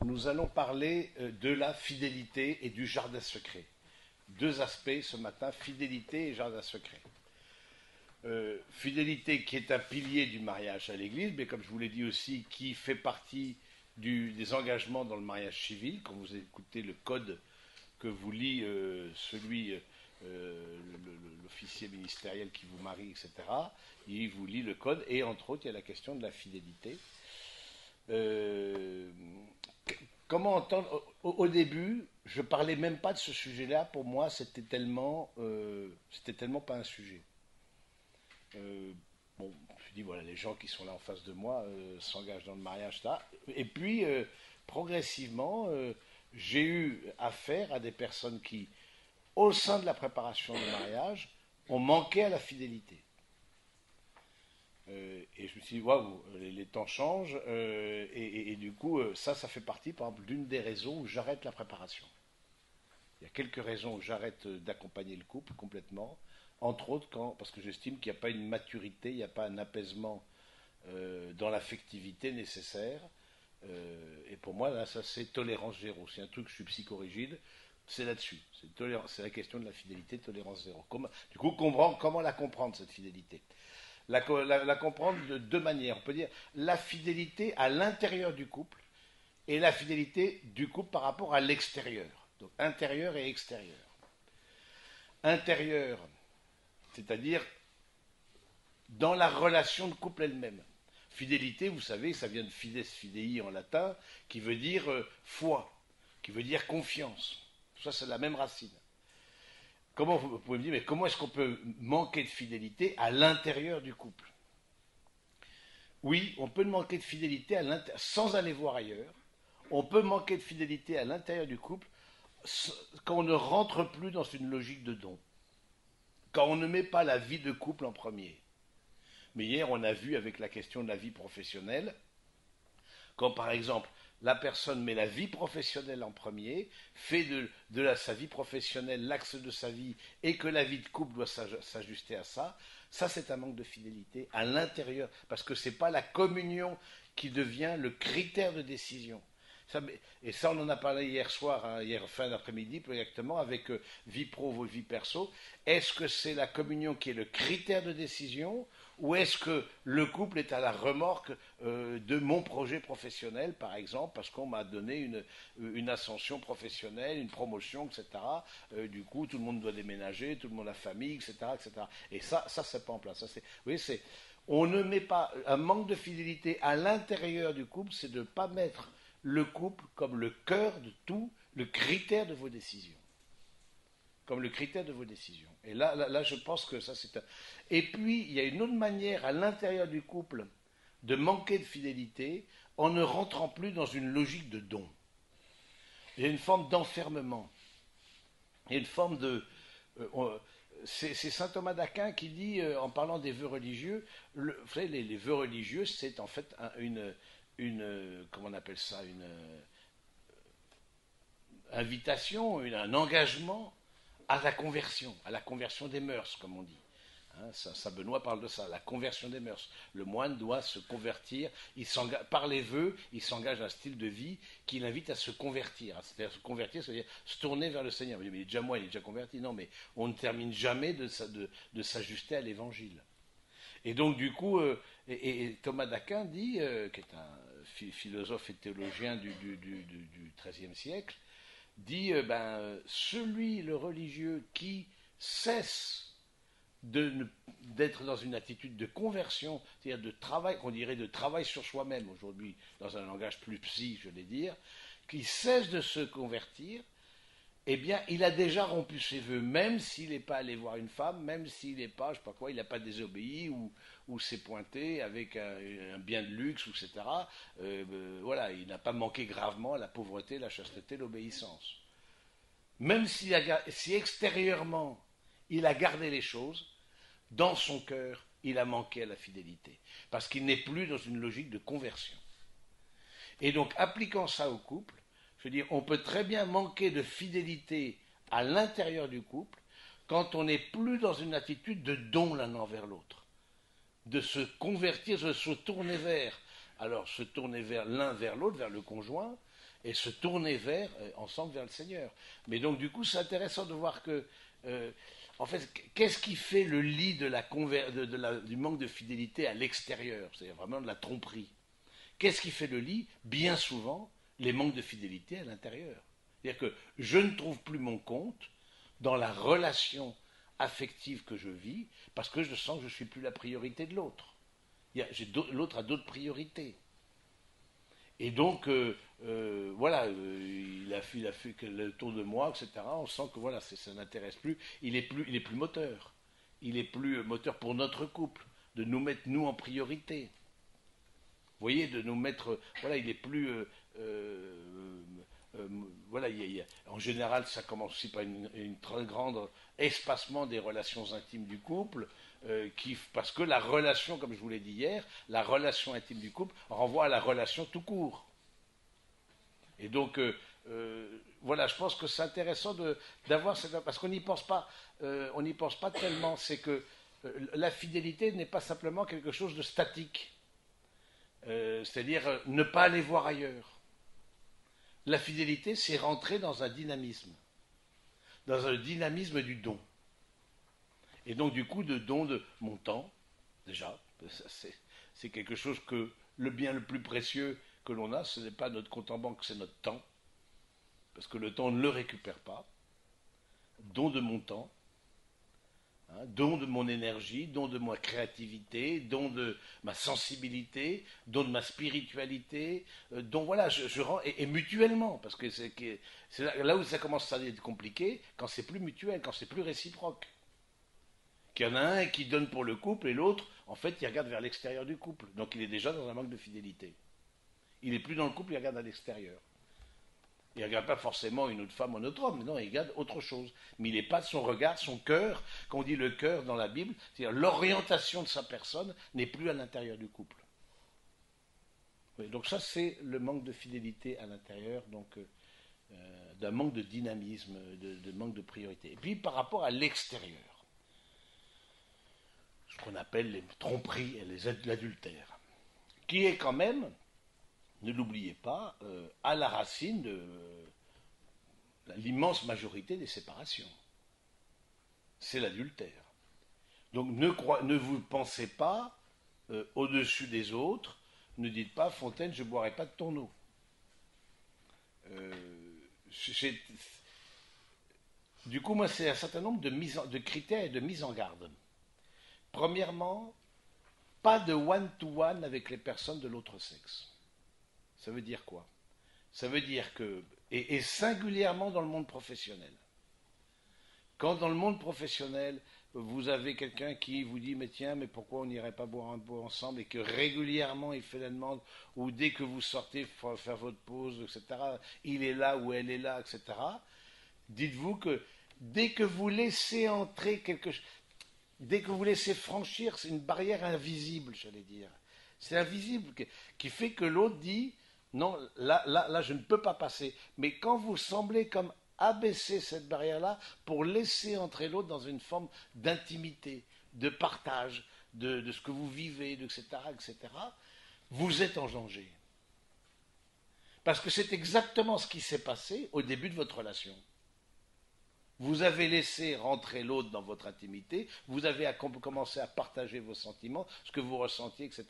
nous allons parler de la fidélité et du jardin secret. Deux aspects ce matin, fidélité et jardin secret. Fidélité qui est un pilier du mariage à l'Église, mais comme je vous l'ai dit aussi, qui fait partie des engagements dans le mariage civil. Quand vous écoutez le code que vous lit l'officier ministériel qui vous marie, etc., il vous lit le code, et entre autres, il y a la question de la fidélité. Comment entendre au début, je ne parlais même pas de ce sujet-là. Pour moi, c'était tellement pas un sujet. Bon, je dis voilà, les gens qui sont là en face de moi s'engagent dans le mariage là. Et puis progressivement, j'ai eu affaire à des personnes qui, au sein de la préparation du mariage, ont manqué à la fidélité. Et je me suis dit, waouh, les temps changent, et du coup, ça fait partie, par exemple, d'une des raisons où j'arrête la préparation. Il y a quelques raisons où j'arrête d'accompagner le couple complètement, entre autres parce que j'estime qu'il n'y a pas une maturité, il n'y a pas un apaisement dans l'affectivité nécessaire. Et pour moi, là, ça c'est tolérance zéro. C'est un truc, je suis psychorigide, c'est là-dessus. C'est la question de la fidélité, tolérance zéro. Du coup, comment la comprendre, cette fidélité? La comprendre de deux manières. On peut dire la fidélité à l'intérieur du couple et la fidélité du couple par rapport à l'extérieur. Donc intérieur et extérieur. Intérieur, c'est-à-dire dans la relation de couple elle-même. Fidélité, vous savez, ça vient de fides fidei en latin, qui veut dire foi, qui veut dire confiance. Tout ça, c'est la même racine. Comment vous pouvez me dire, mais comment est-ce qu'on peut manquer de fidélité à l'intérieur du couple? Oui, on peut manquer de fidélité sans aller voir ailleurs. On peut manquer de fidélité à l'intérieur du couple quand on ne rentre plus dans une logique de don. Quand on ne met pas la vie de couple en premier. Mais hier, on a vu avec la question de la vie professionnelle, quand par exemple, la personne met la vie professionnelle en premier, fait sa vie professionnelle l'axe de sa vie, et que la vie de couple doit s'ajuster à ça, ça c'est un manque de fidélité à l'intérieur, parce que ce n'est pas la communion qui devient le critère de décision. Et ça, on en a parlé hier soir, hier fin d'après-midi, plus exactement, avec vie pro, vie perso. Est-ce que c'est la communion qui est le critère de décision, ou est-ce que le couple est à la remorque de mon projet professionnel, par exemple, parce qu'on m'a donné une ascension professionnelle, une promotion, etc. Du coup, tout le monde doit déménager, tout le monde a famille, etc., etc. Et ça c'est pas en place. Vous voyez, on ne met pas un manque de fidélité à l'intérieur du couple, c'est de ne pas mettre le couple comme le cœur de tout, le critère de vos décisions. Comme le critère de vos décisions. Et là, je pense que ça, c'est un... Et puis, il y a une autre manière à l'intérieur du couple de manquer de fidélité en ne rentrant plus dans une logique de don. Il y a une forme d'enfermement. Il y a une forme de... c'est saint Thomas d'Aquin qui dit, en parlant des vœux religieux, vous savez, les vœux religieux, c'est en fait comment on appelle ça, une invitation, un engagement à la conversion des mœurs, comme on dit. Hein, Saint Benoît parle de ça, la conversion des mœurs. Le moine doit se convertir, par les vœux, il s'engage à un style de vie qui l'invite à se convertir. C'est-à-dire se convertir, c'est-à-dire se tourner vers le Seigneur. Mais il est déjà moine, il est déjà converti. Non, mais on ne termine jamais de s'ajuster à l'Évangile. Et donc, du coup, et Thomas d'Aquin dit, qui est un philosophe et théologien du XIIIe siècle, dit, le religieux qui cesse d'être dans une attitude de conversion, c'est-à-dire de travail, qu'on dirait de travail sur soi-même aujourd'hui, dans un langage plus psy, je vais dire, qui cesse de se convertir, eh bien, il a déjà rompu ses vœux, même s'il n'est pas allé voir une femme, même s'il n'est pas, je sais pas quoi, il n'a pas désobéi ou s'est pointé avec un bien de luxe, etc. Voilà, il n'a pas manqué gravement à la pauvreté, la chasteté, l'obéissance. Même si extérieurement il a gardé les choses, dans son cœur, il a manqué à la fidélité, parce qu'il n'est plus dans une logique de conversion. Et donc, appliquant ça au couple, je veux dire, on peut très bien manquer de fidélité à l'intérieur du couple quand on n'est plus dans une attitude de don l'un envers l'autre, de se convertir, de se tourner vers alors se tourner vers l'un vers l'autre, vers le conjoint, et se tourner ensemble vers le Seigneur. Mais donc du coup, c'est intéressant de voir que, en fait, qu'est-ce qui fait le lit du manque de fidélité à l'extérieur? C'est vraiment de la tromperie. Qu'est-ce qui fait le lit? Bien souvent, les manques de fidélité à l'intérieur. C'est-à-dire que je ne trouve plus mon compte dans la relation affective que je vis parce que je sens que je ne suis plus la priorité de l'autre. L'autre a d'autres priorités. Et donc, voilà, il a fait le tour de moi, etc. On sent que voilà, ça n'intéresse plus. Il est plus moteur. Il est plus moteur pour notre couple, de nous mettre nous en priorité. Vous voyez, de nous mettre, voilà, il est plus, euh, voilà, en général, ça commence aussi par une très grande espacement des relations intimes du couple, parce que la relation, comme je vous l'ai dit hier, la relation intime du couple renvoie à la relation tout court. Et donc, voilà, je pense que c'est intéressant d'avoir cette, parce qu'on n'y pense pas, on n'y pense pas tellement. C'est que la fidélité n'est pas simplement quelque chose de statique, c'est-à-dire ne pas aller voir ailleurs. La fidélité, c'est rentrer dans un dynamisme du don. Et donc, du coup, de don de mon temps, déjà, c'est quelque chose que le bien le plus précieux que l'on a, ce n'est pas notre compte en banque, c'est notre temps. Parce que le temps, on ne le récupère pas. Don de mon temps, don de mon énergie, don de ma créativité, don de ma sensibilité, don de ma spiritualité, don, voilà, je rends, et mutuellement, parce que c'est là où ça commence à être compliqué, quand c'est plus mutuel, quand c'est plus réciproque. Qu'il y en a un qui donne pour le couple et l'autre, en fait, il regarde vers l'extérieur du couple. Donc il est déjà dans un manque de fidélité. Il n'est plus dans le couple, il regarde à l'extérieur. Il ne regarde pas forcément une autre femme ou un autre homme, non, il regarde autre chose. Mais il n'est pas de son regard, son cœur, quand on dit le cœur dans la Bible, c'est-à-dire l'orientation de sa personne n'est plus à l'intérieur du couple. Oui, donc ça, c'est le manque de fidélité à l'intérieur, donc d'un manque de dynamisme, de manque de priorité. Et puis par rapport à l'extérieur, ce qu'on appelle les tromperies et l'adultère, qui est quand même, ne l'oubliez pas, à la racine de l'immense majorité des séparations. C'est l'adultère. Donc ne vous pensez pas au-dessus des autres, ne dites pas Fontaine, je ne boirai pas de ton eau. Du coup, moi, c'est un certain nombre de critères et de mise en garde. Premièrement, pas de one-to-one avec les personnes de l'autre sexe. Ça veut dire quoi? Ça veut dire que, et singulièrement dans le monde professionnel, quand dans le monde professionnel, vous avez quelqu'un qui vous dit, mais tiens, mais pourquoi on n'irait pas boire un pot ensemble, et que régulièrement il fait la demande, ou dès que vous sortez pour faire votre pause, etc., il est là ou elle est là, etc., dites-vous que dès que vous laissez entrer quelque chose, dès que vous laissez franchir, c'est une barrière invisible, j'allais dire. C'est invisible, qui fait que l'autre dit, non, là, je ne peux pas passer. Mais quand vous semblez comme abaisser cette barrière-là pour laisser entrer l'autre dans une forme d'intimité, de partage, de ce que vous vivez, etc., vous êtes en danger. Parce que c'est exactement ce qui s'est passé au début de votre relation. Vous avez laissé rentrer l'autre dans votre intimité, vous avez commencé à partager vos sentiments, ce que vous ressentiez, etc.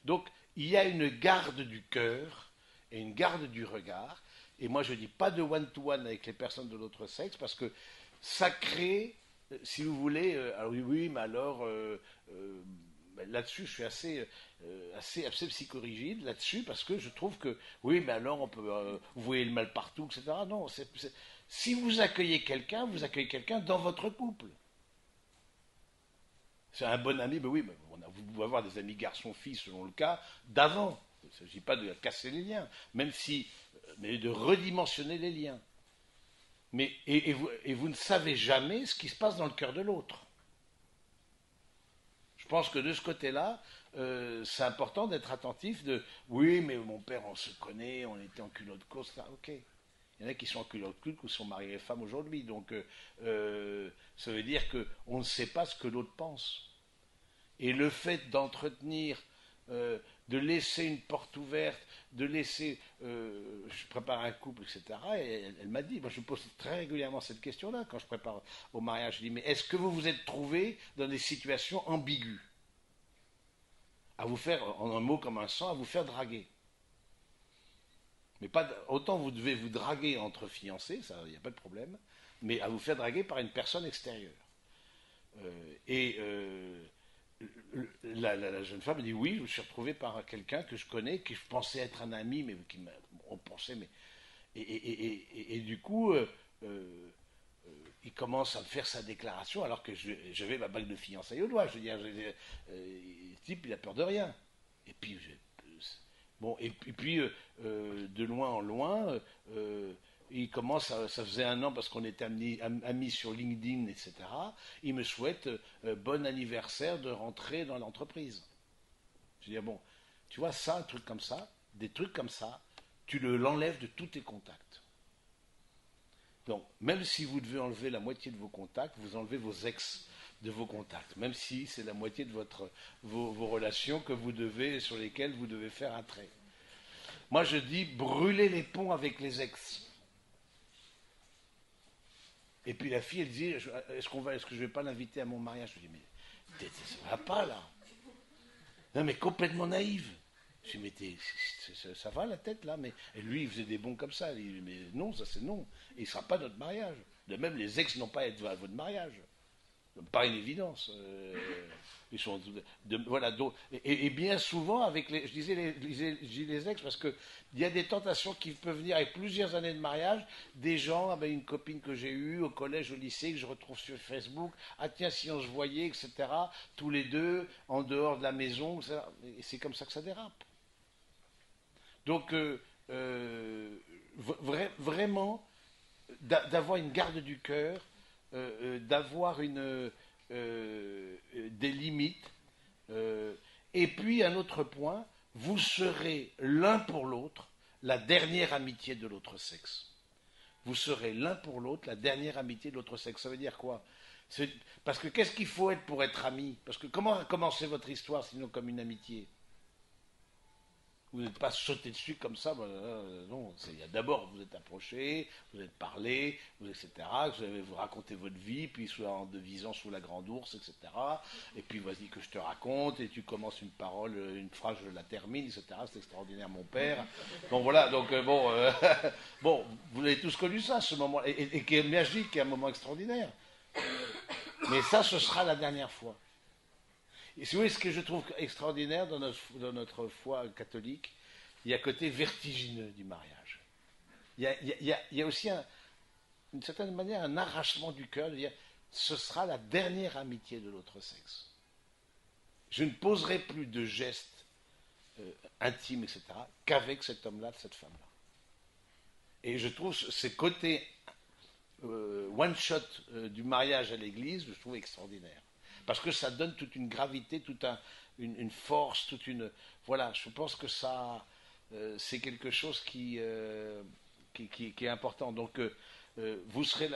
Donc, il y a une garde du cœur et une garde du regard. Et moi, je ne dis pas de one-to-one avec les personnes de l'autre sexe, parce que ça crée, si vous voulez, alors oui, mais alors, là-dessus, je suis assez psychorigide là-dessus, parce que je trouve que, oui, mais alors, on peut, vous voyez le mal partout, etc. Non, si vous accueillez quelqu'un dans votre couple. C'est un bon ami, ben oui, mais vous pouvez avoir des amis garçons-filles selon le cas d'avant. Il ne s'agit pas de casser les liens, mais de redimensionner les liens. Et vous ne savez jamais ce qui se passe dans le cœur de l'autre. Je pense que de ce côté-là, c'est important d'être attentif oui, mais mon père, on se connaît, on était en culotte course, ok. Il y en a qui sont en culotte courte, qui sont mariés et femmes aujourd'hui. Donc, ça veut dire qu'on ne sait pas ce que l'autre pense. Et le fait d'entretenir de laisser une porte ouverte, de laisser, je prépare un couple, etc. Et elle m'a dit, moi je me pose très régulièrement cette question-là quand je prépare au mariage. Je dis, mais est-ce que vous vous êtes trouvé dans des situations ambiguës, à vous faire, en un mot comme un sang, à vous faire draguer? Mais pas autant vous devez vous draguer entre fiancés, ça, il n'y a pas de problème, mais à vous faire draguer par une personne extérieure. Et la jeune femme dit oui, je me suis retrouvé par quelqu'un que je connais, que je pensais être un ami, mais on pensait, mais et du coup, il commence à me faire sa déclaration alors que j'avais ma bague de fiançailles au doigt. Je veux dire, le type, il a peur de rien. Et puis, bon, et puis de loin en loin, il commence, ça faisait un an parce qu'on était amis sur LinkedIn, etc. Il me souhaite bon anniversaire de rentrer dans l'entreprise. Je veux dire, bon, tu vois, ça, un truc comme ça, des trucs comme ça, tu l'enlèves de tous tes contacts. Donc, même si vous devez enlever la moitié de vos contacts, vous enlevez vos ex de vos contacts, même si c'est la moitié de vos relations sur lesquelles vous devez faire un trait. Moi, je dis, brûlez les ponts avec les ex. Et puis la fille, elle dit, est-ce que je vais pas l'inviter à mon mariage? Je lui dis, mais ça va pas là. Non, mais complètement naïve. Je lui dis, mais ça va la tête là, mais et lui, il faisait des bons comme ça. Il dit, mais non, ça c'est non. Et il ne sera pas notre mariage. De même, les ex n'ont pas à être à votre mariage. Pas une évidence. Ils sont voilà. Donc, et bien souvent avec je dis les ex parce que il y a des tentations qui peuvent venir avec plusieurs années de mariage. Des gens, une copine que j'ai eue au collège, au lycée, que je retrouve sur Facebook. Ah tiens, si on se voyait, etc. Tous les deux en dehors de la maison. Et c'est comme ça que ça dérape. Donc vraiment d'avoir une garde du cœur, d'avoir des limites. Et puis un autre point, vous serez l'un pour l'autre la dernière amitié de l'autre sexe. Vous serez l'un pour l'autre la dernière amitié de l'autre sexe. Ça veut dire quoi? Parce que qu'est-ce qu'il faut être pour être ami? Parce que comment a commencé votre histoire sinon comme une amitié? Vous n'êtes pas sauté dessus comme ça, non. D'abord, vous êtes approché, vous êtes parlé, etc. Vous avez vous raconté votre vie, puis en devisant sous la grande ours, etc. Et puis vas-y que je te raconte, et tu commences une parole, une phrase, je la termine, etc. C'est extraordinaire, mon père. Bon voilà, donc bon, vous avez tous connu ça, ce moment, et qui est magique, qui est un moment extraordinaire. Mais ça, ce sera la dernière fois. Et si vous voyez ce que je trouve extraordinaire dans notre foi catholique, il y a un côté vertigineux du mariage. Il y a aussi, d'une certaine manière, un arrachement du cœur de dire ce sera la dernière amitié de l'autre sexe. Je ne poserai plus de gestes intimes, etc., qu'avec cet homme-là, cette femme-là. Et je trouve ces côtés one-shot du mariage à l'église, je trouve extraordinaire. Parce que ça donne toute une gravité, toute une force, toute une... Voilà, je pense que ça, c'est quelque chose qui est important. Donc, vous serez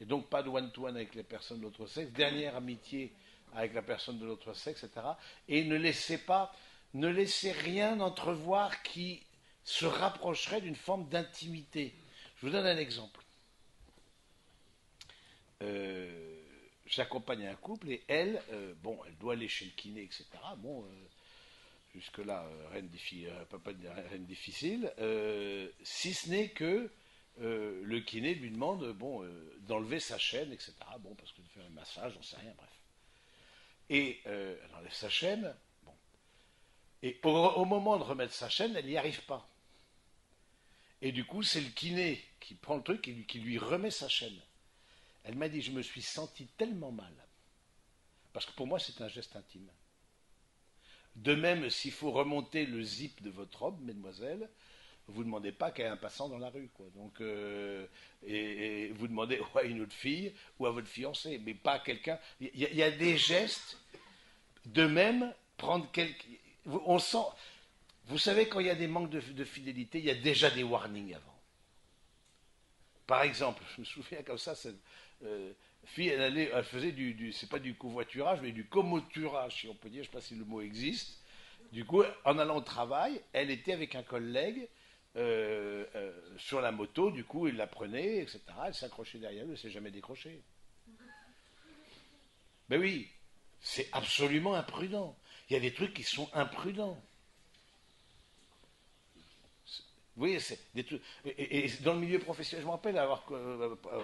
et donc pas de one-to-one avec les personnes de l'autre sexe, dernière amitié avec la personne de l'autre sexe, etc. Et ne laissez rien entrevoir qui se rapprocherait d'une forme d'intimité. Je vous donne un exemple. J'accompagne un couple et elle doit aller chez le kiné, etc. Bon, jusque-là, pas rien de difficile, si ce n'est que le kiné lui demande d'enlever sa chaîne, etc. Bon, parce que de faire un massage, j'en sais rien, bref. Et elle enlève sa chaîne, bon. Et au moment de remettre sa chaîne, elle n'y arrive pas. Et du coup, c'est le kiné qui prend le truc et qui lui remet sa chaîne. Elle m'a dit, je me suis senti tellement mal. Parce que pour moi, c'est un geste intime. De même, s'il faut remonter le zip de votre robe, mesdemoiselles, vous ne demandez pas qu'il y ait un passant dans la rue, quoi. Donc, et vous demandez à une autre fille ou à votre fiancé, mais pas à quelqu'un. Il y a des gestes. De même, prendre quelqu'un. On sent. Vous savez, quand il y a des manques de fidélité, il y a déjà des warnings avant. Par exemple, je me souviens comme ça, cette fille, elle faisait c'est pas du covoiturage, mais du commoturage, si on peut dire, je ne sais pas si le mot existe. Du coup, en allant au travail, elle était avec un collègue sur la moto, du coup, il la prenait, etc. Elle s'accrochait derrière lui, elle ne s'est jamais décrochée. Ben oui, c'est absolument imprudent. Il y a des trucs qui sont imprudents. Vous voyez, c'est des trucs. Et dans le milieu professionnel, je me rappelle avoir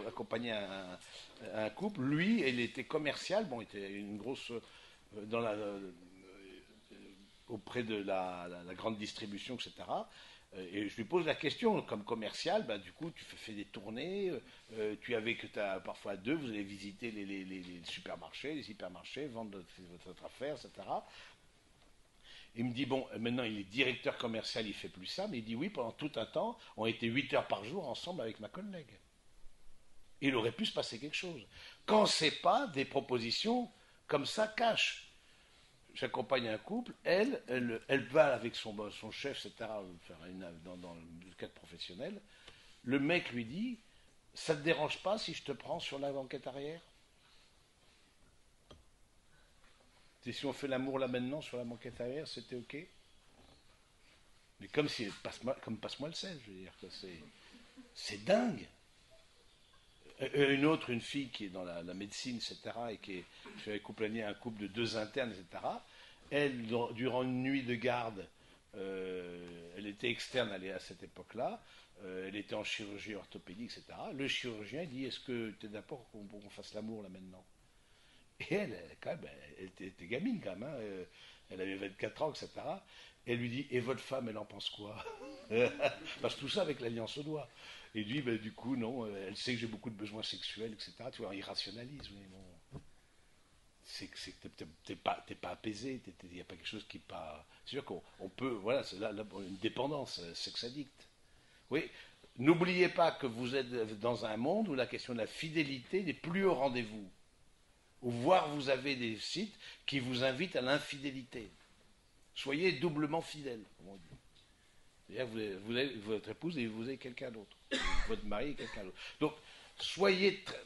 accompagné un couple. Lui, il était commercial, bon, il était une grosse. Dans auprès de la grande distribution, etc. Et je lui pose la question, comme commercial, bah, du coup, tu fais des tournées, tu es avec, parfois deux, vous allez visiter les supermarchés, les hypermarchés, vendre votre affaire, etc. Il me dit, bon, maintenant il est directeur commercial, il fait plus ça, mais il dit, oui, pendant tout un temps, on était 8 heures par jour ensemble avec ma collègue. Il aurait pu se passer quelque chose. Quand c'est pas des propositions comme ça cash. J'accompagne un couple, elle va avec son chef, etc., dans le cadre professionnel. Le mec lui dit, ça ne te dérange pas si je te prends sur la banquette arrière? Et si on fait l'amour là maintenant sur la banquette arrière, c'était ok? Mais comme si comme passe-moi le sel, je veux dire que c'est dingue. Une autre, une fille qui est dans la médecine, etc., et qui est, je suis accompagné un couple de deux internes, etc. Elle, durant une nuit de garde, elle était externe à cette époque-là, elle était en chirurgie orthopédique, etc. Le chirurgien dit, est-ce que tu es d'accord qu'on fasse l'amour là maintenant? Et elle, quand même, elle était gamine quand même, hein, elle avait 24 ans, etc. Et elle lui dit, et votre femme, elle en pense quoi? Parce que tout ça avec l'alliance au doigt. Et il dit, ben, du coup, non, elle sait que j'ai beaucoup de besoins sexuels, etc. Tu vois, il rationalise, oui, bon. C'est que t'es pas apaisé, il n'y a pas quelque chose qui n'est pas. C'est sûr qu'on peut, voilà, c'est là, une dépendance, sexe addict. Oui, n'oubliez pas que vous êtes dans un monde où la question de la fidélité n'est plus au rendez-vous. Ou voire vous avez des sites qui vous invitent à l'infidélité. Soyez doublement fidèle, comme on dit. C'est-à-dire vous avez votre épouse et vous avez quelqu'un d'autre. Votre mari et quelqu'un d'autre. Donc,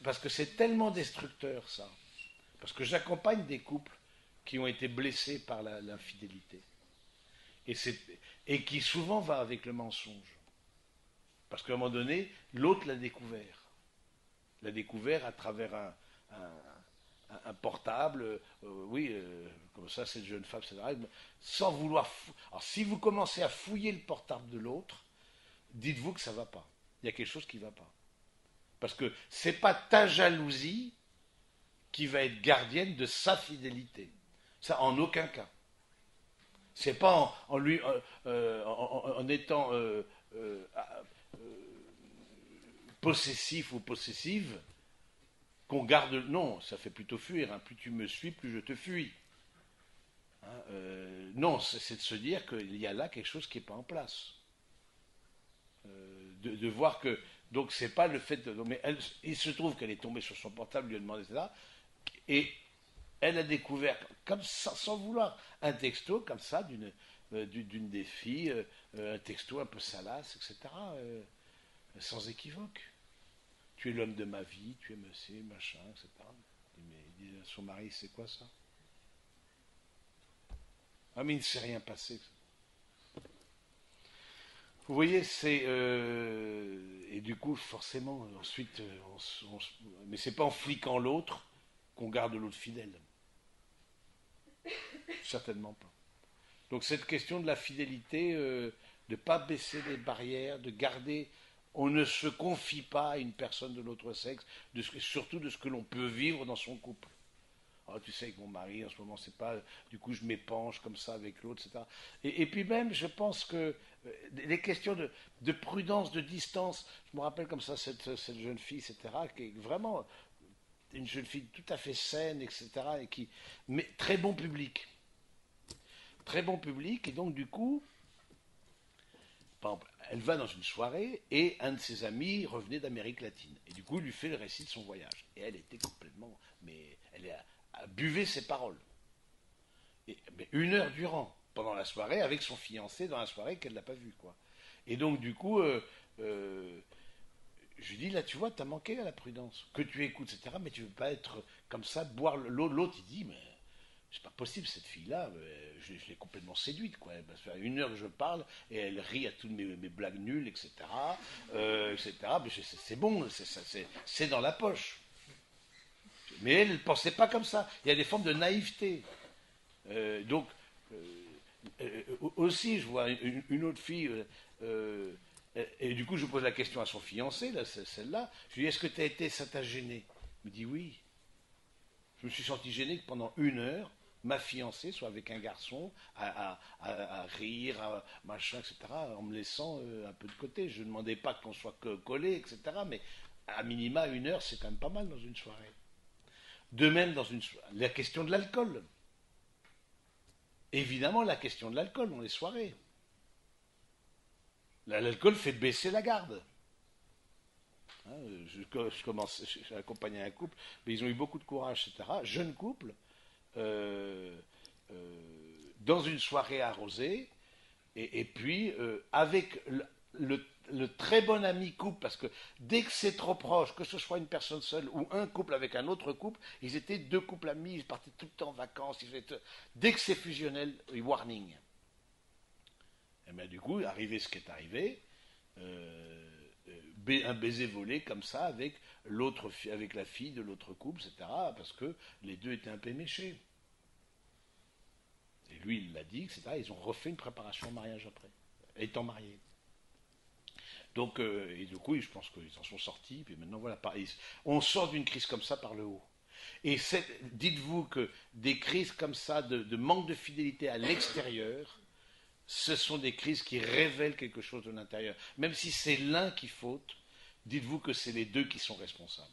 parce que c'est tellement destructeur ça. Parce que j'accompagne des couples qui ont été blessés par l'infidélité. Et qui souvent va avec le mensonge. Parce qu'à un moment donné, l'autre l'a découvert. L'a découvert à travers un portable, oui, comme ça, cette jeune femme, etc. Sans vouloir. Alors, si vous commencez à fouiller le portable de l'autre, dites-vous que ça ne va pas. Il y a quelque chose qui ne va pas. Parce que ce n'est pas ta jalousie qui va être gardienne de sa fidélité. Ça, en aucun cas. C'est pas en étant possessif ou possessive qu'on garde. Non, ça fait plutôt fuir. Hein. Plus tu me suis, plus je te fuis. Hein, non, c'est de se dire qu'il y a là quelque chose qui n'est pas en place. De voir que. Donc, c'est pas le fait de. Mais il se trouve qu'elle est tombée sur son portable, lui a demandé ça. Et elle a découvert, comme ça, sans vouloir, un texto comme ça d'une des filles, un texto un peu salace, etc., sans équivoque. Tu es l'homme de ma vie, tu es monsieur, machin, etc. Mais il dit à son mari, c'est quoi ça? Ah, mais il ne s'est rien passé. Vous voyez, c'est. Et du coup, forcément, ensuite, mais c'est pas en fliquant l'autre qu'on garde l'autre fidèle. Certainement pas. Donc cette question de la fidélité, de ne pas baisser les barrières, de garder, on ne se confie pas à une personne de l'autre sexe, surtout de ce que l'on peut vivre dans son couple. Oh, tu sais, avec mon mari, en ce moment, c'est pas. Du coup, je m'épanche comme ça avec l'autre, etc. Et puis même, je pense que les questions de prudence, de distance, je me rappelle comme ça cette jeune fille, etc., qui est vraiment une jeune fille tout à fait saine, etc., et qui. Mais très bon public. Très bon public, et donc du coup, par exemple, elle va dans une soirée et un de ses amis revenait d'Amérique latine. Et du coup, il lui fait le récit de son voyage. Et elle était complètement. Mais elle a buvé ses paroles. Mais 1 heure durant, pendant la soirée, avec son fiancé dans la soirée qu'elle n'a pas vu, quoi. Et donc, du coup, je lui dis, là, tu vois, t'as manqué à la prudence. Que tu écoutes, etc. Mais tu ne veux pas être comme ça, boire l'autre. L'autre, il dit, mais c'est pas possible, cette fille-là, je l'ai complètement séduite, quoi. Elle va se faire 1 heure que je parle et elle rit à toutes mes blagues nulles, etc. etc. Mais c'est bon, c'est dans la poche. Mais elle ne pensait pas comme ça. Il y a des formes de naïveté. Donc, aussi, je vois une autre fille, et du coup, je pose la question à son fiancé, là, celle-là. Je lui dis, est-ce que ça t'a gêné? Il me dit oui. Je me suis senti gêné que pendant 1 heure, ma fiancée soit avec un garçon à rire, machin, etc., en me laissant un peu de côté. Je ne demandais pas qu'on soit collé, etc., mais à minima 1 heure, c'est quand même pas mal dans une soirée. De même, la question de l'alcool. Évidemment, la question de l'alcool dans les soirées. L'alcool fait baisser la garde. Hein, j'ai accompagné un couple, mais ils ont eu beaucoup de courage, etc. Jeune couple, euh, dans une soirée arrosée, et puis avec le très bon ami couple, parce que dès que c'est trop proche, que ce soit une personne seule ou un couple avec un autre couple, ils étaient 2 couples amis, ils partaient tout le temps en vacances, dès que c'est fusionnel, warning. Et bien du coup, arrivé ce qui est arrivé, un baiser volé comme ça avec avec la fille de l'autre couple, etc. Parce que les deux étaient un peu méchés. Et lui, il l'a dit, etc. Ils ont refait une préparation au mariage après, étant mariés. Donc, et du coup, je pense qu'ils en sont sortis. Puis maintenant, voilà, on sort d'une crise comme ça par le haut. Et dites-vous que des crises comme ça, de manque de fidélité à l'extérieur, ce sont des crises qui révèlent quelque chose de l'intérieur. Même si c'est l'un qui faute, dites-vous que c'est les deux qui sont responsables.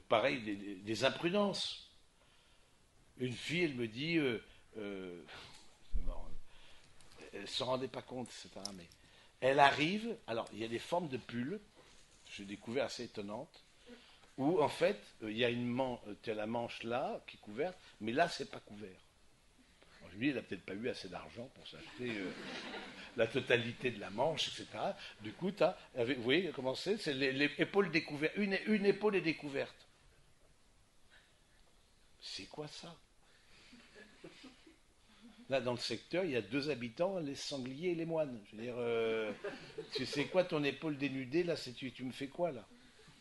Pareil, des imprudences. Une fille, elle me dit, elle ne s'en rendait pas compte, etc. Mais elle arrive, alors il y a des formes de pulls, j'ai découvert assez étonnantes, où en fait, il y a la manche là, qui est couverte, mais là, c'est pas couvert. Alors, je me dis, elle n'a peut-être pas eu assez d'argent pour s'acheter la totalité de la manche, etc. Du coup, vous voyez comment c'est les épaules découvertes. Une épaule est découverte. C'est quoi ça? Là, dans le secteur, il y a 2 habitants, les sangliers et les moines. Je veux dire, tu sais quoi, ton épaule dénudée, là, tu me fais quoi, là?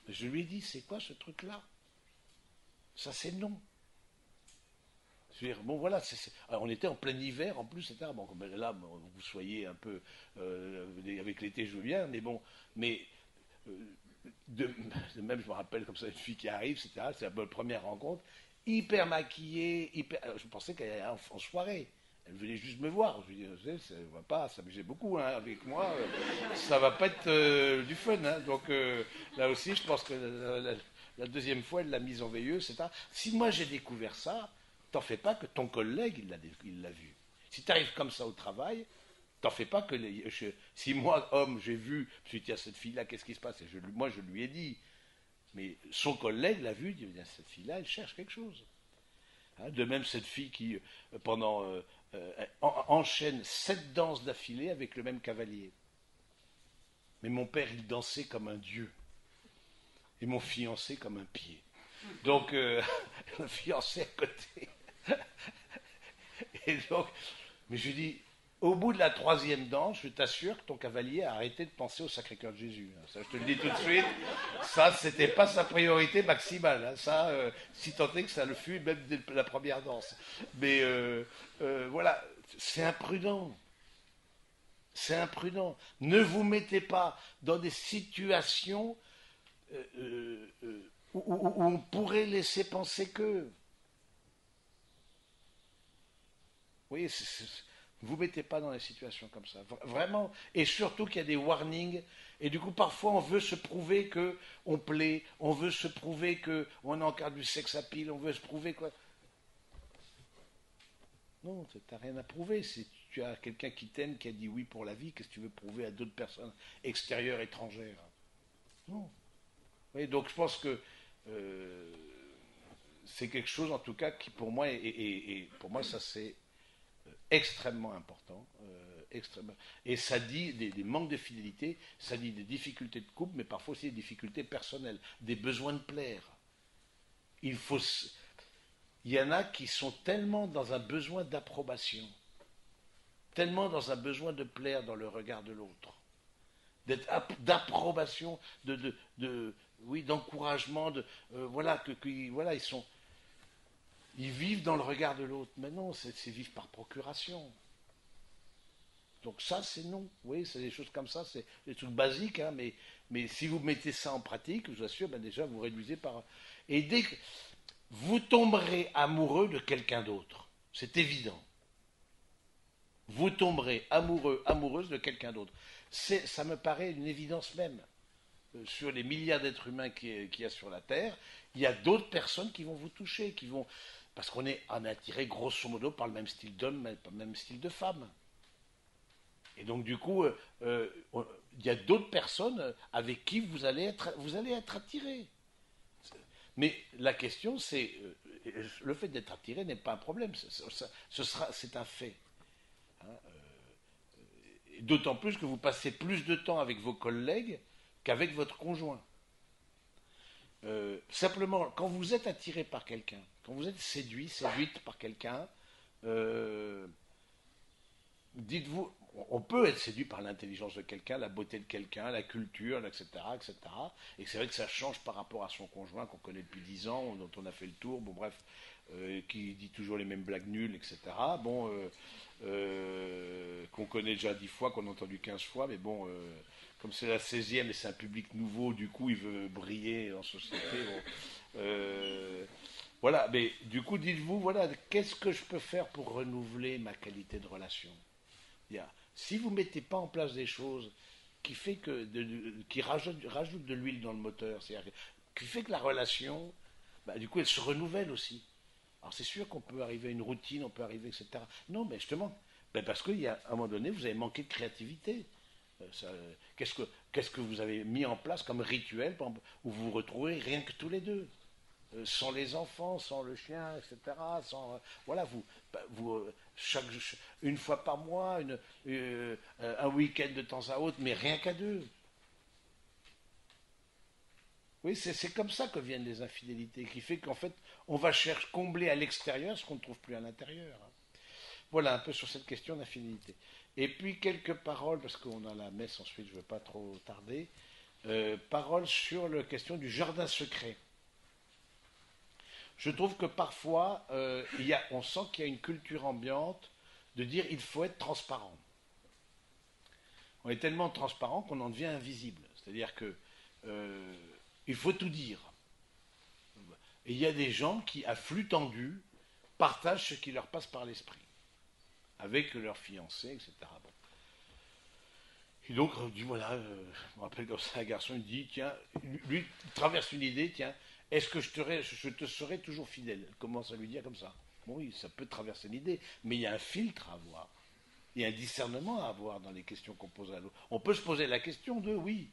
Je lui ai dit, c'est quoi ce truc-là? Ça, c'est non. Je veux dire, bon, voilà, alors, on était en plein hiver, en plus, etc. Bon, comme là, vous soyez un peu... avec l'été, je veux bien, mais bon, mais... même, je me rappelle comme ça, une fille qui arrive, etc. C'est la première rencontre, hyper maquillée, je pensais qu'elle allait en soirée. Elle venait juste me voir. Je lui dis, ça ne va pas s'amuser beaucoup hein, avec moi. Ça va pas être du fun. Hein. Donc là aussi, je pense que la deuxième fois, elle l'a mise en veilleuse, etc. Si moi j'ai découvert ça, t'en fais pas que ton collègue, il l'a vu. Si tu arrives comme ça au travail, t'en fais pas que si moi, homme, j'ai vu, je me suis dit, tiens, cette fille-là, qu'est-ce qui se passe? Moi, je lui ai dit. Mais son collègue l'a vu, il dit, cette fille-là, elle cherche quelque chose. Hein, de même, cette fille qui, enchaîne 7 danses d'affilée avec le même cavalier. Mais mon père, il dansait comme un dieu. Et mon fiancé comme un pied. Donc, le fiancé à côté. Et donc, mais je lui dis, au bout de la 3e danse, je t'assure que ton cavalier a arrêté de penser au Sacré-Cœur de Jésus. Ça, je te le dis tout de suite. Ça, c'était pas sa priorité maximale. Hein. Ça, si tant est que ça le fut, même dès la première danse. Mais voilà, c'est imprudent. C'est imprudent. Ne vous mettez pas dans des situations où on pourrait laisser penser que. Vous voyez, vous ne mettez pas dans des situations comme ça. Vraiment. Et surtout qu'il y a des warnings. Et du coup, parfois, on veut se prouver qu'on plaît. On veut se prouver qu'on a encore du sexe à pile. On veut se prouver quoi. Non, tu n'as rien à prouver. Si tu as quelqu'un qui t'aime, qui a dit oui pour la vie, qu'est-ce que tu veux prouver à d'autres personnes extérieures, étrangères? Non. Oui, donc je pense que c'est quelque chose, en tout cas, qui pour moi, pour moi, ça c'est extrêmement important. Extrêmement. Et ça dit des manques de fidélité, ça dit des difficultés de couple, mais parfois aussi des difficultés personnelles, des besoins de plaire. Il il y en a qui sont tellement dans un besoin d'approbation, tellement dans un besoin de plaire dans le regard de l'autre, d'approbation, oui, d'encouragement, voilà, voilà, ils vivent dans le regard de l'autre. Mais non, c'est vivre par procuration. Donc ça, c'est non. Oui, c'est des choses comme ça, c'est des trucs basiques, hein, mais si vous mettez ça en pratique, je vous assure, ben déjà, vous réduisez par... Et dès que vous tomberez amoureux de quelqu'un d'autre, c'est évident. Vous tomberez amoureux, amoureuse de quelqu'un d'autre. Ça me paraît une évidence même. Sur les milliards d'êtres humains qu'il y a sur la Terre, il y a d'autres personnes qui vont vous toucher, parce qu'on est attiré grosso modo par le même style d'homme, par le même style de femme. Et donc du coup, il y a d'autres personnes avec qui vous allez être attiré. Mais la question, c'est le fait d'être attiré n'est pas un problème, c'est un fait. Hein. D'autant plus que vous passez plus de temps avec vos collègues qu'avec votre conjoint. Simplement, quand vous êtes attiré par quelqu'un, quand vous êtes séduite par quelqu'un, dites-vous, on peut être séduit par l'intelligence de quelqu'un, la beauté de quelqu'un, la culture, etc., etc. Et c'est vrai que ça change par rapport à son conjoint qu'on connaît depuis 10 ans, dont on a fait le tour, bon bref, qui dit toujours les mêmes blagues nulles, etc. Bon, qu'on connaît déjà 10 fois, qu'on a entendu 15 fois, mais bon, comme c'est la 16e et c'est un public nouveau, du coup il veut briller en société. Bon, voilà, mais du coup dites-vous, voilà, qu'est-ce que je peux faire pour renouveler ma qualité de relation? Si vous ne mettez pas en place des choses qui rajoutent de l'huile dans le moteur, c'est-à-dire qui fait que la relation, bah, du coup, elle se renouvelle aussi. Alors c'est sûr qu'on peut arriver à une routine, on peut arriver, etc. Non, mais justement, ben parce qu'à un moment donné, vous avez manqué de créativité. Qu'est-ce que vous avez mis en place comme rituel où vous vous retrouvez rien que tous les deux, sans les enfants, sans le chien, etc. Voilà, une fois par mois, un week-end de temps à autre, mais rien qu'à deux. Oui, c'est comme ça que viennent les infidélités, qui fait qu'en fait, on va chercher combler à l'extérieur ce qu'on ne trouve plus à l'intérieur. Voilà un peu sur cette question d'infidélité. Et puis quelques paroles, parce qu'on a la messe ensuite, je ne veux pas trop tarder, paroles sur la question du jardin secret. Je trouve que parfois, on sent qu'il y a une culture ambiante de dire il faut être transparent. On est tellement transparent qu'on en devient invisible. C'est-à-dire que il faut tout dire. Et il y a des gens qui, à flux tendu, partagent ce qui leur passe par l'esprit, avec leur fiancé, etc. Bon. Et donc, voilà, je me rappelle comme ça, un garçon, il dit, tiens, lui, il traverse une idée, tiens, est-ce que je te serai toujours fidèle? Il commence à lui dire comme ça. Bon, oui, ça peut traverser l'idée, mais il y a un filtre à avoir. Il y a un discernement à avoir dans les questions qu'on pose à l'autre. On peut se poser la question de oui,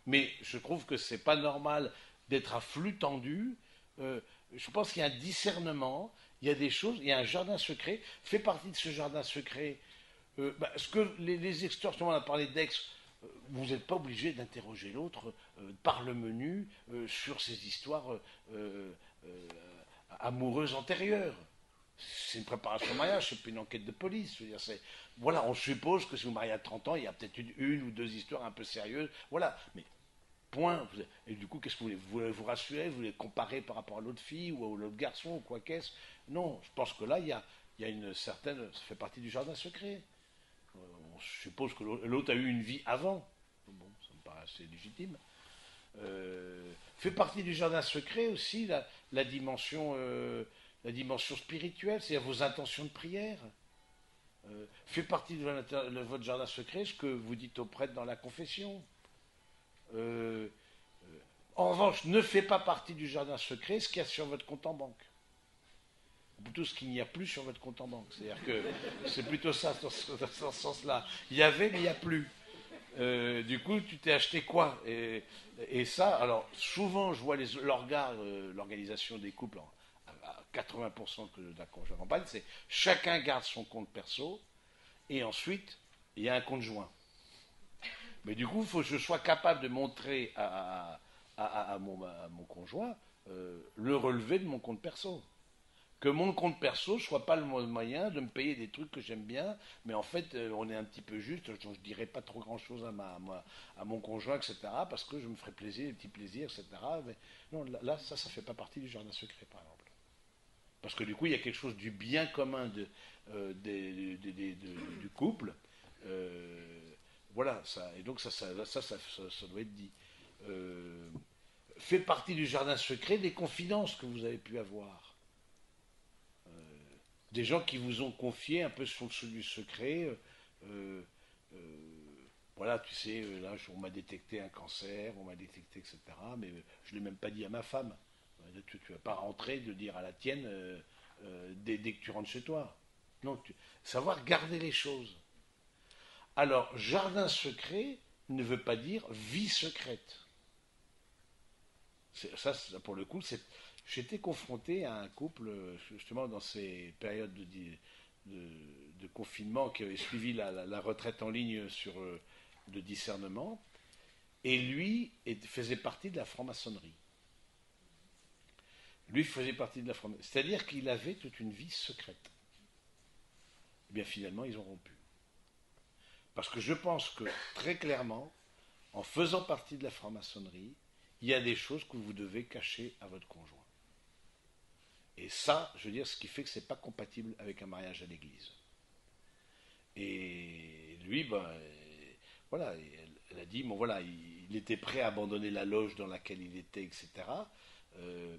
mais je trouve que c'est pas normal d'être à flux tendu. Je pense qu'il y a un discernement, il y a des choses, il y a un jardin secret. Fait partie de ce jardin secret, ce que les extorsions, on a parlé d'ex, vous n'êtes pas obligé d'interroger l'autre par le menu sur ses histoires amoureuses antérieures. C'est une préparation au mariage, c'est pas une enquête de police. Je veux dire, voilà, on suppose que si vous mariez à 30 ans, il y a peut-être une ou deux histoires un peu sérieuses. Voilà, mais point. Et du coup, qu'est-ce que vous voulez? Vous voulez vous rassurer? Vous voulez comparer par rapport à l'autre fille ou à l'autre garçon ou quoi qu'est-ce? Non, je pense que là, il y a une certaine... Ça fait partie du jardin secret. On suppose que l'autre a eu une vie avant. Bon, ça me paraît assez légitime. Fait partie du jardin secret aussi la dimension spirituelle, c'est-à-dire vos intentions de prière. Fait partie de votre jardin secret ce que vous dites au prêtre dans la confession. En revanche, ne fait pas partie du jardin secret ce qu'il y a sur votre compte en banque. Plutôt ce qu'il n'y a plus sur votre compte en banque. C'est-à-dire que c'est plutôt ça dans ce sens-là. Il y avait, mais il n'y a plus. Du coup, tu t'es acheté quoi? Et ça, alors, souvent, je vois l'organisation des couples, à 80% que j'accompagne, c'est chacun garde son compte perso, et ensuite, il y a un compte joint. Mais du coup, il faut que je sois capable de montrer à mon conjoint le relevé de mon compte perso. que mon compte perso soit pas le moyen de me payer des trucs que j'aime bien, mais en fait, on est un petit peu juste. Je ne dirais pas trop grand-chose à mon conjoint, etc., parce que je me ferais plaisir, des petits plaisirs, etc. Mais non, là, ça fait pas partie du jardin secret, par exemple. Parce que du coup, il y a quelque chose du bien commun du couple. Euh, voilà, ça, et donc ça doit être dit. Euh, Fait partie du jardin secret des confidences que vous avez pu avoir. Des gens qui vous ont confié un peu sur du secret. Euh, euh, voilà, tu sais, là, on m'a détecté un cancer, on m'a détecté, etc. Mais je ne l'ai même pas dit à ma femme. Tu ne vas pas rentrer de dire à la tienne dès que tu rentres chez toi. Non, savoir garder les choses. Alors, jardin secret ne veut pas dire vie secrète. Ça, pour le coup, j'étais confronté à un couple, justement, dans ces périodes de, de confinement qui avaient suivi la retraite en ligne sur le discernement. Et lui faisait partie de la franc-maçonnerie. Lui faisait partie de la franc-maçonnerie. C'est-à-dire qu'il avait toute une vie secrète. Eh bien, finalement, ils ont rompu. Parce que je pense que, très clairement, en faisant partie de la franc-maçonnerie, il y a des choses que vous devez cacher à votre conjoint. Et ça, je veux dire, ce qui fait que c'est pas compatible avec un mariage à l'église. Et lui, ben, voilà, elle a dit, bon voilà, il était prêt à abandonner la loge dans laquelle il était, etc.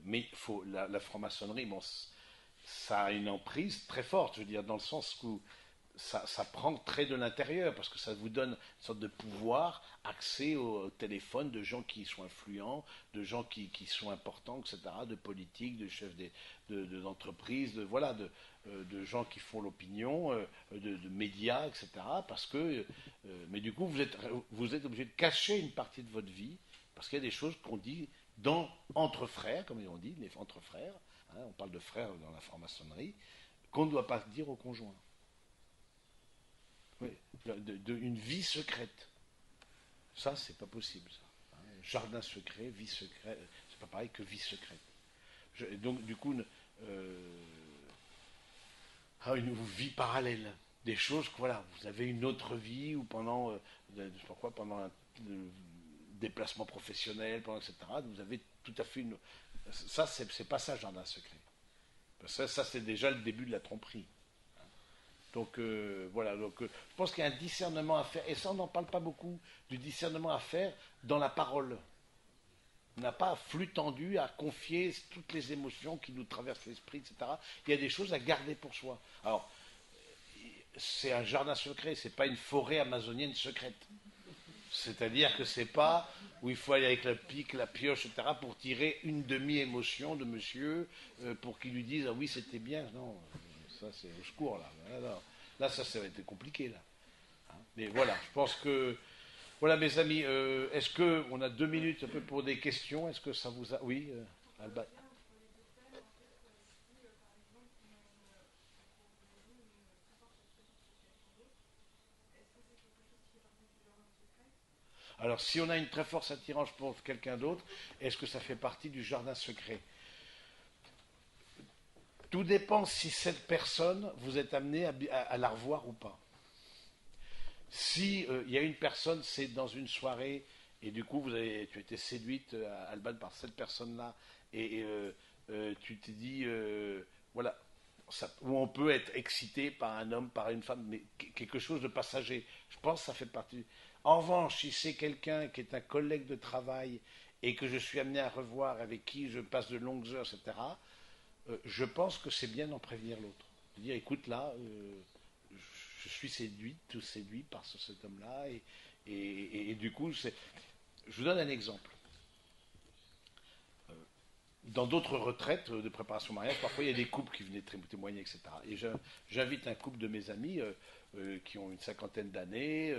Mais la franc-maçonnerie, bon, ça a une emprise très forte, je veux dire, dans le sens où ça prend très de l'intérieur, parce que ça vous donne une sorte de pouvoir, accès au téléphone de gens qui sont influents, de gens qui sont importants, etc., de politiques, de chefs d'entreprises, voilà, de gens qui font l'opinion, de médias, etc., parce que, mais du coup, vous êtes obligé de cacher une partie de votre vie, parce qu'il y a des choses qu'on dit entre frères, comme on dit, entre frères, hein, on parle de frères dans la franc-maçonnerie, qu'on ne doit pas dire au conjoint. Oui, une vie secrète. Ça, c'est pas possible, ça. Hein. Jardin secret, vie secrète, c'est pas pareil que vie secrète. Donc, du coup, une vie parallèle. Des choses que, voilà, vous avez une autre vie, ou pendant, je sais pas quoi, pendant un déplacement professionnel, etc., vous avez tout à fait une. Ça, c'est pas ça, jardin secret. Ça, c'est déjà le début de la tromperie. Donc voilà, je pense qu'il y a un discernement à faire, et ça on n'en parle pas beaucoup, du discernement à faire dans la parole. On n'a pas flux tendu à confier toutes les émotions qui nous traversent l'esprit, etc. Il y a des choses à garder pour soi. Alors, c'est un jardin secret, c'est pas une forêt amazonienne secrète. C'est-à-dire que c'est pas où il faut aller avec la pique, la pioche, etc. pour tirer une demi-émotion de monsieur, pour qu'il lui dise ah oui c'était bien. Non, ça c'est au secours là. Là ça va être compliqué là. Hein. Mais voilà, je pense que voilà mes amis. Est-ce que on a 2 minutes un peu pour des questions? Est-ce que ça vous a oui, Alba. Alors si on a une très forte attirance pour quelqu'un d'autre, est-ce que ça fait partie du jardin secret? Tout dépend si cette personne, vous êtes amené à la revoir ou pas. Si il y a une personne, c'est dans une soirée, et du coup tu as été séduite à Alban par cette personne-là, et tu t'es dit, voilà, où on peut être excité par un homme, par une femme, mais quelque chose de passager. Je pense que ça fait partie. En revanche, si c'est quelqu'un qui est un collègue de travail et que je suis amené à revoir, avec qui je passe de longues heures, etc., je pense que c'est bien d'en prévenir l'autre. De dire, écoute, là, je suis séduit, tout séduit par cet homme-là, et du coup, je vous donne un exemple. Dans d'autres retraites de préparation au mariage, parfois il y a des couples qui venaient témoigner, etc. Et j'invite un couple de mes amis qui ont une cinquantaine d'années,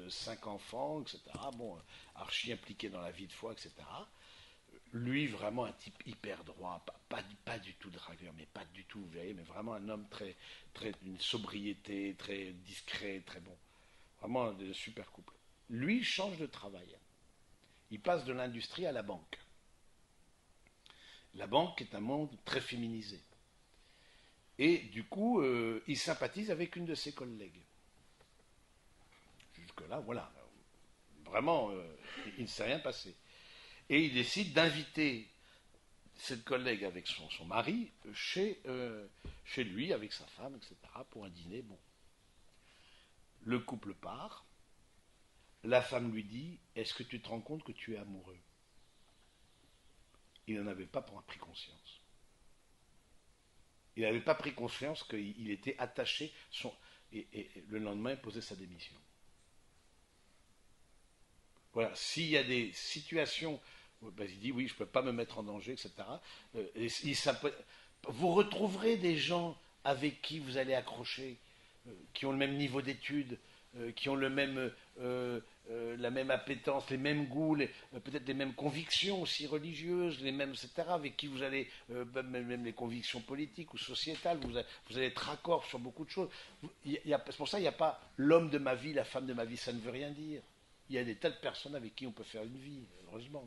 5 enfants, etc. Bon, archi impliqués dans la vie de foi, etc. Lui, vraiment un type hyper droit, pas du tout dragueur, mais pas du tout, vous voyez, mais vraiment un homme d'une sobriété, très discret, très bon. Vraiment un super couple. Lui change de travail. Il passe de l'industrie à la banque. La banque est un monde très féminisé. Et du coup, il sympathise avec une de ses collègues. Jusque-là, voilà. Vraiment, il ne s'est rien passé. Et il décide d'inviter cette collègue avec son mari chez lui, avec sa femme, etc., pour un dîner. Bon. Le couple part. La femme lui dit: Est-ce que tu te rends compte que tu es amoureux? Il n'en avait pas pris conscience. Il n'avait pas pris conscience qu'il était attaché. Et le lendemain, il posait sa démission. Voilà, s'il y a des situations, ben, il dit oui, je ne peux pas me mettre en danger, etc. Et vous retrouverez des gens avec qui vous allez accrocher, qui ont le même niveau d'études, qui ont la même appétence, les mêmes goûts, peut-être les mêmes convictions aussi religieuses, les mêmes, etc., avec qui vous allez, même les convictions politiques ou sociétales, vous allez être raccord sur beaucoup de choses. C'est pour ça qu'il n'y a pas l'homme de ma vie, la femme de ma vie, ça ne veut rien dire. Il y a des tas de personnes avec qui on peut faire une vie, heureusement.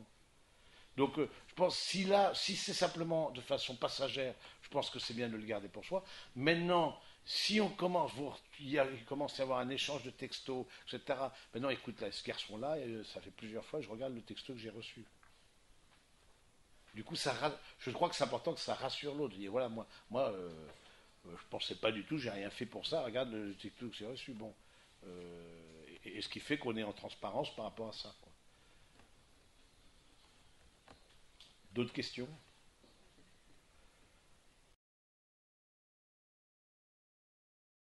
Donc, je pense, si c'est simplement de façon passagère, je pense que c'est bien de le garder pour soi. Maintenant, si on commence, il commence à y avoir un échange de textos, etc. Maintenant, écoute, là, ce garçon-là, ça fait plusieurs fois, je regarde le texto que j'ai reçu. Du coup, je crois que c'est important que ça rassure l'autre. Je dis, voilà, je pensais pas du tout, j'ai rien fait pour ça. Regarde le texto que j'ai reçu. Bon, et ce qui fait qu'on est en transparence par rapport à ça, quoi. D'autres questions?